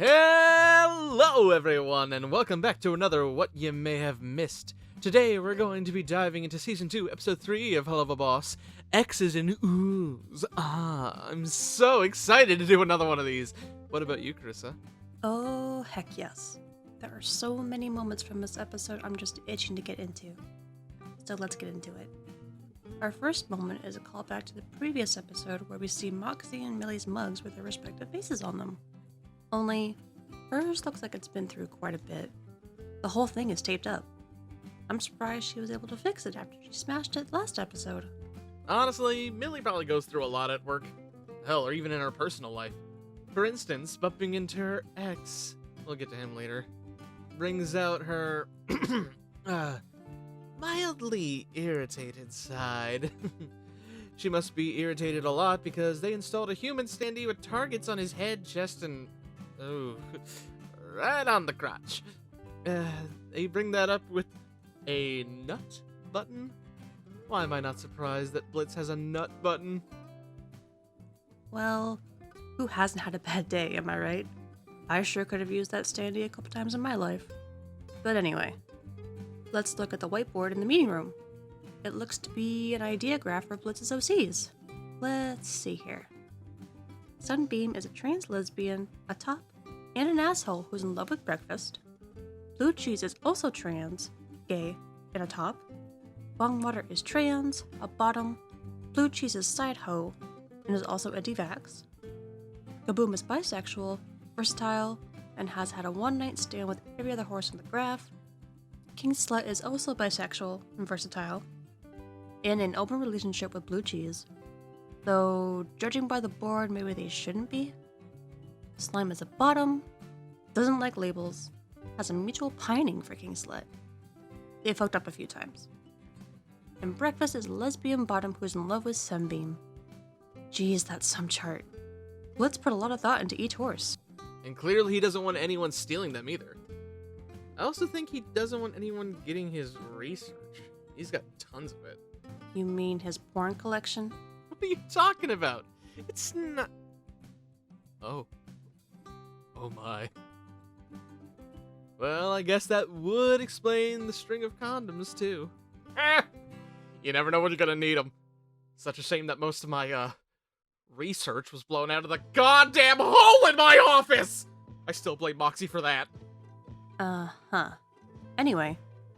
Hello everyone, and welcome back to another What You May Have Missed. Today we're going to be diving into Season 2, Episode 3 of Helluva Boss, X's and Oohs. I'm so excited to do another one of these. What about you, Carissa? Oh, heck yes. There are so many moments from this episode I'm just itching to get into. So let's get into it. Our first moment is a callback to the previous episode where we see Moxie and Millie's mugs with their respective faces on them. Only, hers looks like it's been through quite a bit. The whole thing is taped up. I'm surprised she was able to fix it after she smashed it last episode. Honestly, Millie probably goes through a lot at work. Hell, or even in her personal life. For instance, bumping into her ex, we'll get to him later, brings out her mildly irritated side. She must be irritated a lot because they installed a human standee with targets on his head, chest, and right on the crotch. They bring that up with a nut button? Why am I not surprised that Blitz has a nut button? Well, who hasn't had a bad day, am I right? I sure could have used that standee a couple times in my life. But anyway, let's look at the whiteboard in the meeting room. It looks to be an idea graph for Blitz's OCs. Let's see here. Sunbeam is a trans lesbian, a top, and an asshole who's in love with breakfast. Blue Cheese is also trans, gay, and a top. Bongwater is trans, a bottom. Blue Cheese is side hoe, and is also a devax. Kaboom is bisexual, versatile, and has had a one-night stand with every other horse in the graph. King Slut is also bisexual and versatile, in an open relationship with Blue Cheese. Though, judging by the board, maybe they shouldn't be. Slime is a bottom, doesn't like labels, has a mutual pining for King Slut. They've hooked up a few times. And Breakfast is a lesbian bottom who's in love with Sunbeam. Geez, that's some chart. Let's put a lot of thought into each horse. And clearly he doesn't want anyone stealing them either. I also think he doesn't want anyone getting his research. He's got tons of it. You mean his porn collection? What are you talking about? It's not... Oh. Oh my. Well, I guess that would explain the string of condoms, too. You never know when you're gonna need them. Such a shame that most of my, research was blown out of the goddamn hole in my office! I still blame Moxie for that. Anyway,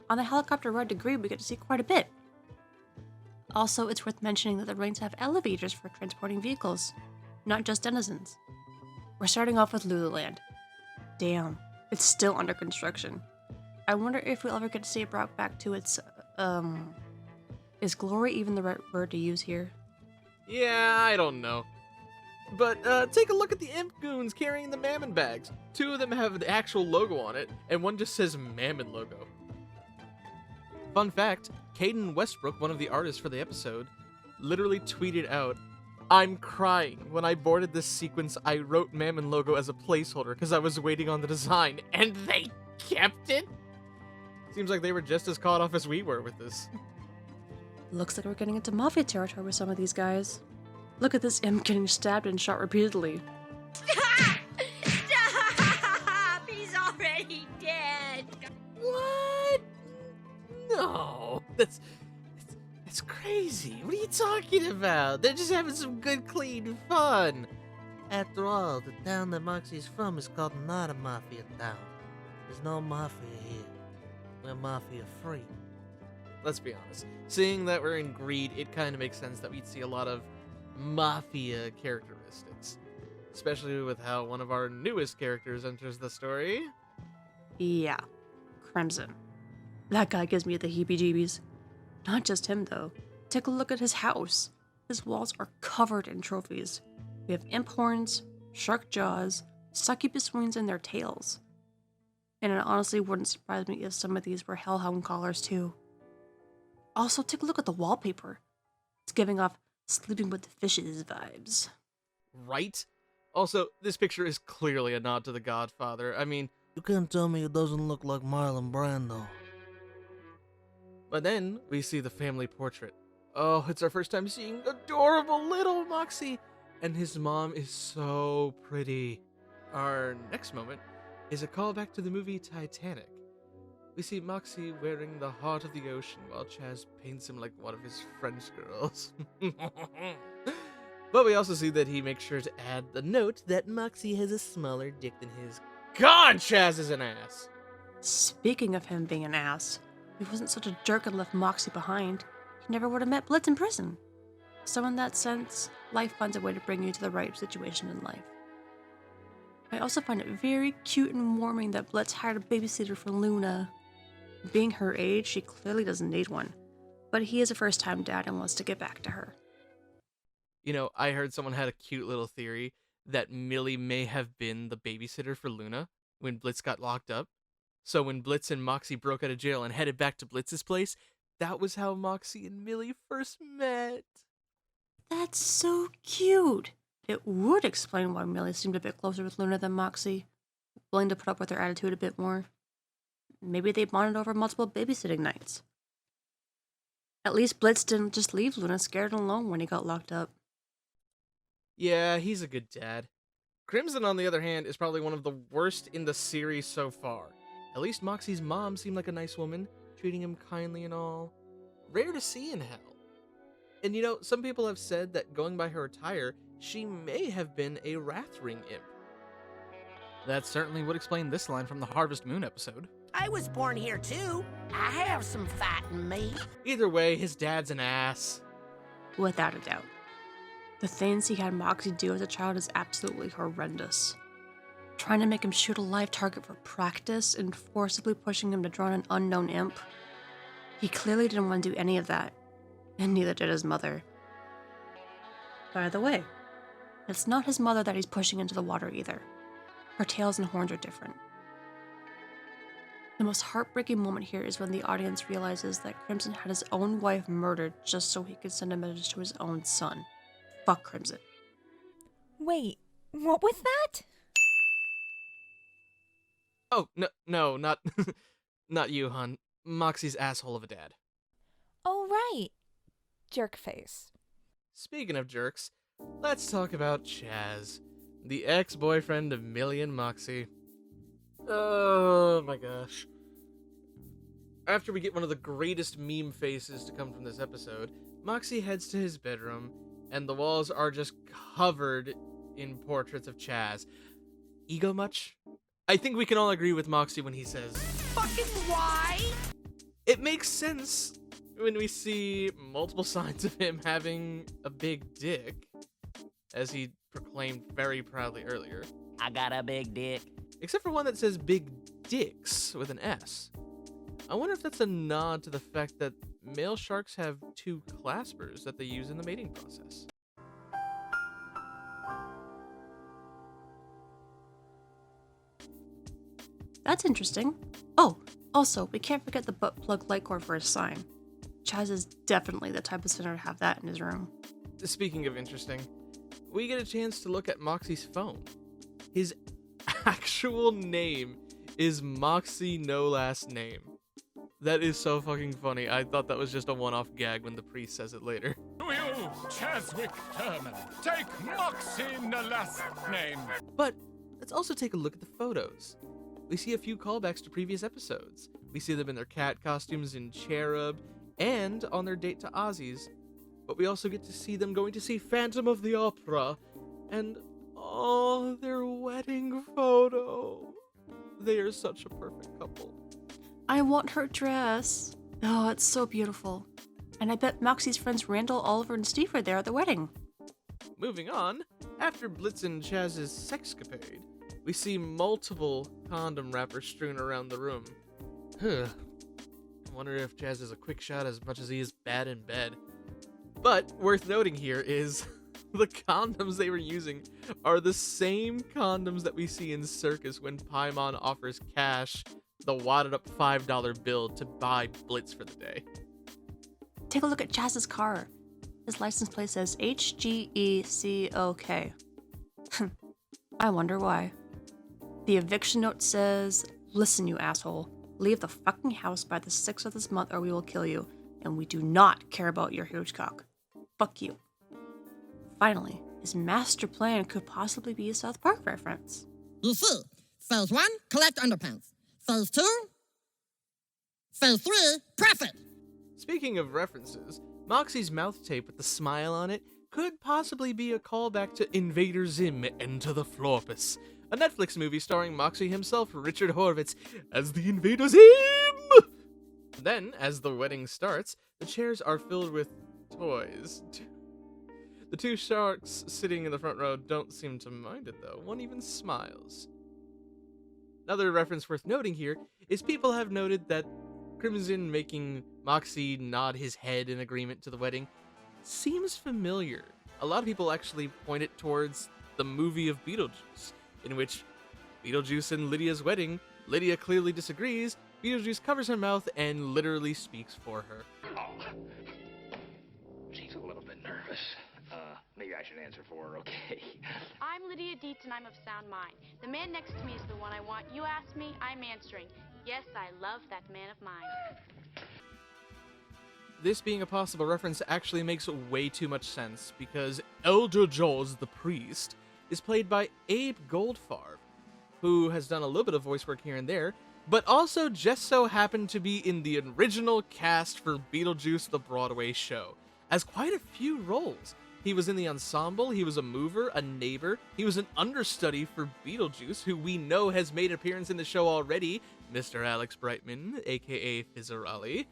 on the helicopter ride to Greed, we get to see quite a bit. Also, it's worth mentioning that the rings have elevators for transporting vehicles, not just denizens. We're starting off with Lululand. Damn, it's still under construction. I wonder if we'll ever get to see it brought back to its, is glory even the right word to use here? Yeah, I don't know. But, take a look at the Imp Goons carrying the Mammon bags. Two of them have the actual logo on it, and one just says Mammon logo. Fun fact, Caden Westbrook, one of the artists for the episode, literally tweeted out, "I'm crying. When I boarded this sequence, I wrote Mammon logo as a placeholder because I was waiting on the design, and they kept it?" Seems like they were just as caught off as we were with this. Looks like we're getting into mafia territory with some of these guys. Look at this imp getting stabbed and shot repeatedly. Stop! Stop! He's already dead! What? No, that's crazy. What are you talking about? They're just having some good, clean fun. After all, the town that Moxie's from is called not a mafia town. There's no mafia here. We're mafia free. Let's be honest. Seeing that we're in Greed, it kind of makes sense that we'd see a lot of mafia characteristics. Especially with how one of our newest characters enters the story. Yeah, Crimson. That guy gives me the heebie-jeebies. Not just him, though. Take a look at his house. His walls are covered in trophies. We have imp horns, shark jaws, succubus wings in their tails. And it honestly wouldn't surprise me if some of these were hellhound collars, too. Also, take a look at the wallpaper. It's giving off sleeping with the fishes vibes. Right? Also, this picture is clearly a nod to The Godfather. I mean... You can't tell me it doesn't look like Marlon Brando. But then, we see the family portrait. Oh, it's our first time seeing adorable little Moxie. And his mom is so pretty. Our next moment is a callback to the movie Titanic. We see Moxie wearing the heart of the ocean while Chaz paints him like one of his French girls. But we also see that he makes sure to add the note that Moxie has a smaller dick than his. God, Chaz is an ass! Speaking of him being an ass, if he wasn't such a jerk and left Moxie behind, he never would have met Blitz in prison. So in that sense, life finds a way to bring you to the right situation in life. I also find it very cute and warming that Blitz hired a babysitter for Luna. Being her age, she clearly doesn't need one, but he is a first-time dad and wants to get back to her. You know, I heard someone had a cute little theory that Millie may have been the babysitter for Luna when Blitz got locked up. So when Blitz and Moxie broke out of jail and headed back to Blitz's place, that was how Moxie and Millie first met. That's so cute! It would explain why Millie seemed a bit closer with Luna than Moxie, willing to put up with her attitude a bit more. Maybe they bonded over multiple babysitting nights. At least Blitz didn't just leave Luna scared and alone when he got locked up. Yeah, he's a good dad. Crimson, on the other hand, is probably one of the worst in the series so far. At least Moxie's mom seemed like a nice woman, treating him kindly and all. Rare to see in hell. And you know, some people have said that going by her attire, she may have been a Wrathring imp. That certainly would explain this line from the Harvest Moon episode. I was born here too. I have some fight in me. Either way, his dad's an ass. Without a doubt. The things he had Moxie do as a child is absolutely horrendous. Trying to make him shoot a live target for practice and forcibly pushing him to draw an unknown imp. He clearly didn't want to do any of that, and neither did his mother. By the way, it's not his mother that he's pushing into the water either. Her tails and horns are different. The most heartbreaking moment here is when the audience realizes that Crimson had his own wife murdered just so he could send a message to his own son. Fuck Crimson. Wait, what was that? Oh, no, not not you, hon. Moxie's asshole of a dad. Oh, right. Jerk face. Speaking of jerks, let's talk about Chaz, the ex-boyfriend of Millie and Moxie. Oh my gosh. After we get one of the greatest meme faces to come from this episode, Moxie heads to his bedroom, and the walls are just covered in portraits of Chaz. Ego much? I think we can all agree with Moxie when he says, Fucking why? it makes sense when we see multiple signs of him having a big dick, as he proclaimed very proudly earlier. I got a big dick. Except for one that says big dicks with an S. I wonder if that's a nod to the fact that male sharks have two claspers that they use in the mating process. That's interesting. Oh, also, we can't forget the butt plug light cord for his sign. Chaz is definitely the type of sinner to have that in his room. Speaking of interesting, we get a chance to look at Moxie's phone. His actual name is Moxie no last name. That is so fucking funny. I thought that was just a one-off gag when the priest says it later. To you, Chaswick Thurman, take Moxie the last name. But let's also take a look at the photos. We see a few callbacks to previous episodes. We see them in their cat costumes in Cherub and on their date to Ozzy's. But we also get to see them going to see Phantom of the Opera and, oh, their wedding photo. They are such a perfect couple. I want her dress. Oh, it's so beautiful. And I bet Moxie's friends Randall, Oliver, and Steve are there at the wedding. Moving on, after Blitz and Chaz's sexcapade, we see multiple condom wrappers strewn around the room. I wonder if Chaz is a quick shot as much as he is bad in bed. But worth noting here is the condoms they were using are the same condoms that we see in Circus when Paimon offers Cash the wadded up $5 bill to buy Blitz for the day. Take a look at Chaz's car. His license plate says HGECOK. I wonder why. The eviction note says, "Listen, you asshole. Leave the fucking house by the 6th of this month or we will kill you. And we do not care about your huge cock. Fuck you." Finally, his master plan could possibly be a South Park reference. You see, phase 1, collect underpants. Phase 2, phase 3, profit. Speaking of references, Moxie's mouth tape with the smile on it could possibly be a callback to Invader Zim Enter the Florpus, a Netflix movie starring Moxie himself, Richard Horvitz, as the Invader Zim! Then, as the wedding starts, the chairs are filled with toys. The two sharks sitting in the front row don't seem to mind it, though. One even smiles. Another reference worth noting here is people have noted that Crimson making Moxie nod his head in agreement to the wedding seems familiar. A lot of people actually point it towards the movie of Beetlejuice, in which Beetlejuice and Lydia's wedding, Lydia clearly disagrees, Beetlejuice covers her mouth and literally speaks for her. Oh, she's a little bit nervous. Maybe I should answer for her, okay? I'm Lydia Dietz and I'm of sound mind. The man next to me is the one I want. You asked me, I'm answering. Yes, I love that man of mine. This being a possible reference actually makes way too much sense, because Elder Jaws the priest is played by Abe Goldfarb, who has done a little bit of voice work here and there, but also just so happened to be in the original cast for Beetlejuice the Broadway show, as quite a few roles. He was in the ensemble, he was a mover, a neighbor, he was an understudy for Beetlejuice, who we know has made an appearance in the show already, Mr. Alex Brightman, aka Fizzerali,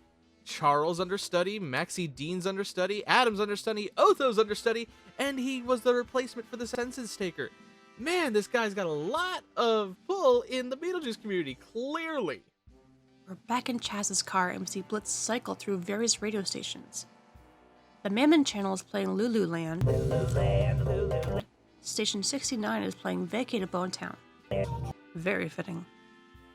Charles understudy, Maxie Dean's understudy, Adam's understudy, Otho's understudy, and he was the replacement for the census taker. Man, this guy's got a lot of pull in the Beetlejuice community, clearly. We're back in Chaz's car and we see Blitz cycle through various radio stations. The Mammon channel is playing Lululand. Station 69 is playing Vacated Bone Town. Very fitting.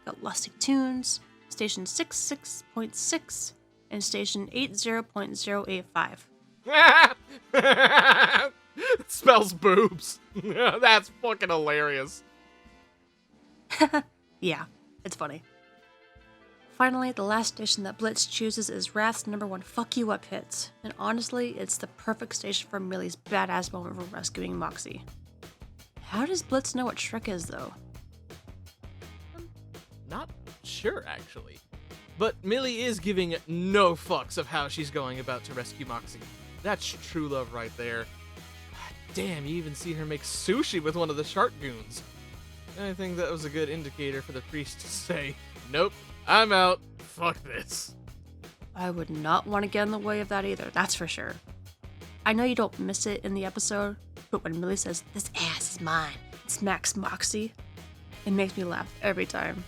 Got Lusty Tunes, Station 66.6, and Station 80.085. It smells boobs. That's fucking hilarious. Yeah, it's funny. Finally, the last station that Blitz chooses is Wrath's #1 Fuck You Up hits, and honestly, it's the perfect station for Millie's badass moment for rescuing Moxie. How does Blitz know what Shrek is, though? Not sure, actually. But Millie is giving no fucks of how she's going about to rescue Moxie. That's true love right there. Damn, you even see her make sushi with one of the shark goons. I think that was a good indicator for the priest to say, nope, I'm out. Fuck this. I would not want to get in the way of that either, that's for sure. I know you don't miss it in the episode, but when Millie says, "This ass is mine," and smacks Moxie, it makes me laugh every time.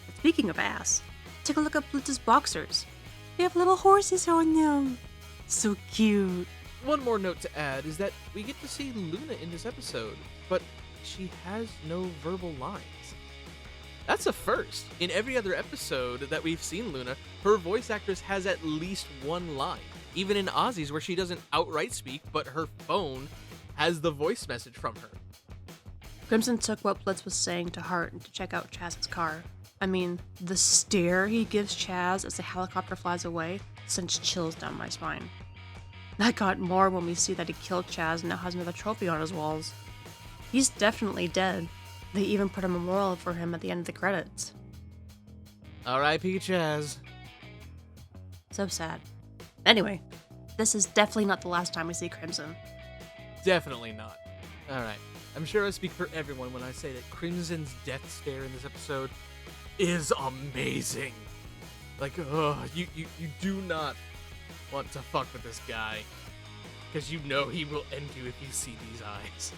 But speaking of ass, take a look at Blitz's boxers. They have little horses on them. So cute. One more note to add is that we get to see Luna in this episode, but she has no verbal lines. That's a first. In every other episode that we've seen Luna, her voice actress has at least one line. Even in Ozzy's, where she doesn't outright speak, but her phone has the voice message from her. Crimson took what Blitz was saying to heart to check out Chaz's car. I mean, the stare he gives Chaz as the helicopter flies away sends chills down my spine. That got more when we see that he killed Chaz and now has another trophy on his walls. He's definitely dead. They even put a memorial for him at the end of the credits. R.I.P. Chaz. So sad. Anyway, this is definitely not the last time we see Crimson. Definitely not. Alright, I'm sure I speak for everyone when I say that Crimson's death stare in this episode is amazing. Like, you do not want to fuck with this guy, because you know he will end you if you see these eyes.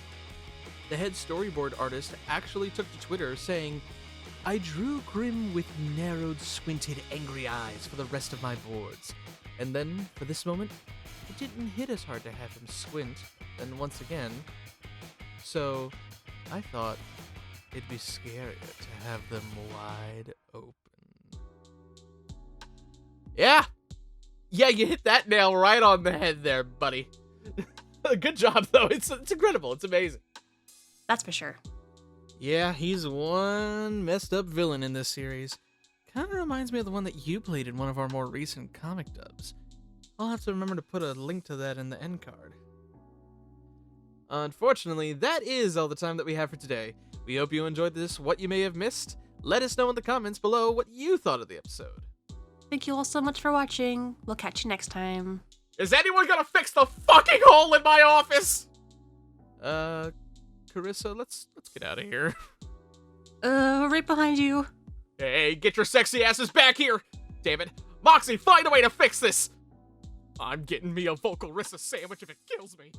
The head storyboard artist actually took to Twitter saying, "I drew Grim with narrowed, squinted, angry eyes for the rest of my boards. And then, for this moment, it didn't hit as hard to have him squint, and once again. So, I thought it'd be scarier to have them wide open." Yeah! Yeah, you hit that nail right on the head there, buddy. Good job, though. It's incredible. It's amazing. That's for sure. Yeah, he's one messed up villain in this series. Kind of reminds me of the one that you played in one of our more recent comic dubs. I'll have to remember to put a link to that in the end card. Unfortunately, that is all the time that we have for today. We hope you enjoyed this What You May Have Missed. Let us know in the comments below what you thought of the episode. Thank you all so much for watching. We'll catch you next time. Is anyone gonna fix the fucking hole in my office? Carissa, let's get out of here. Right behind you. Hey, get your sexy asses back here! Damn it. Moxie, find a way to fix this! I'm getting me a vocal Rissa sandwich if it kills me.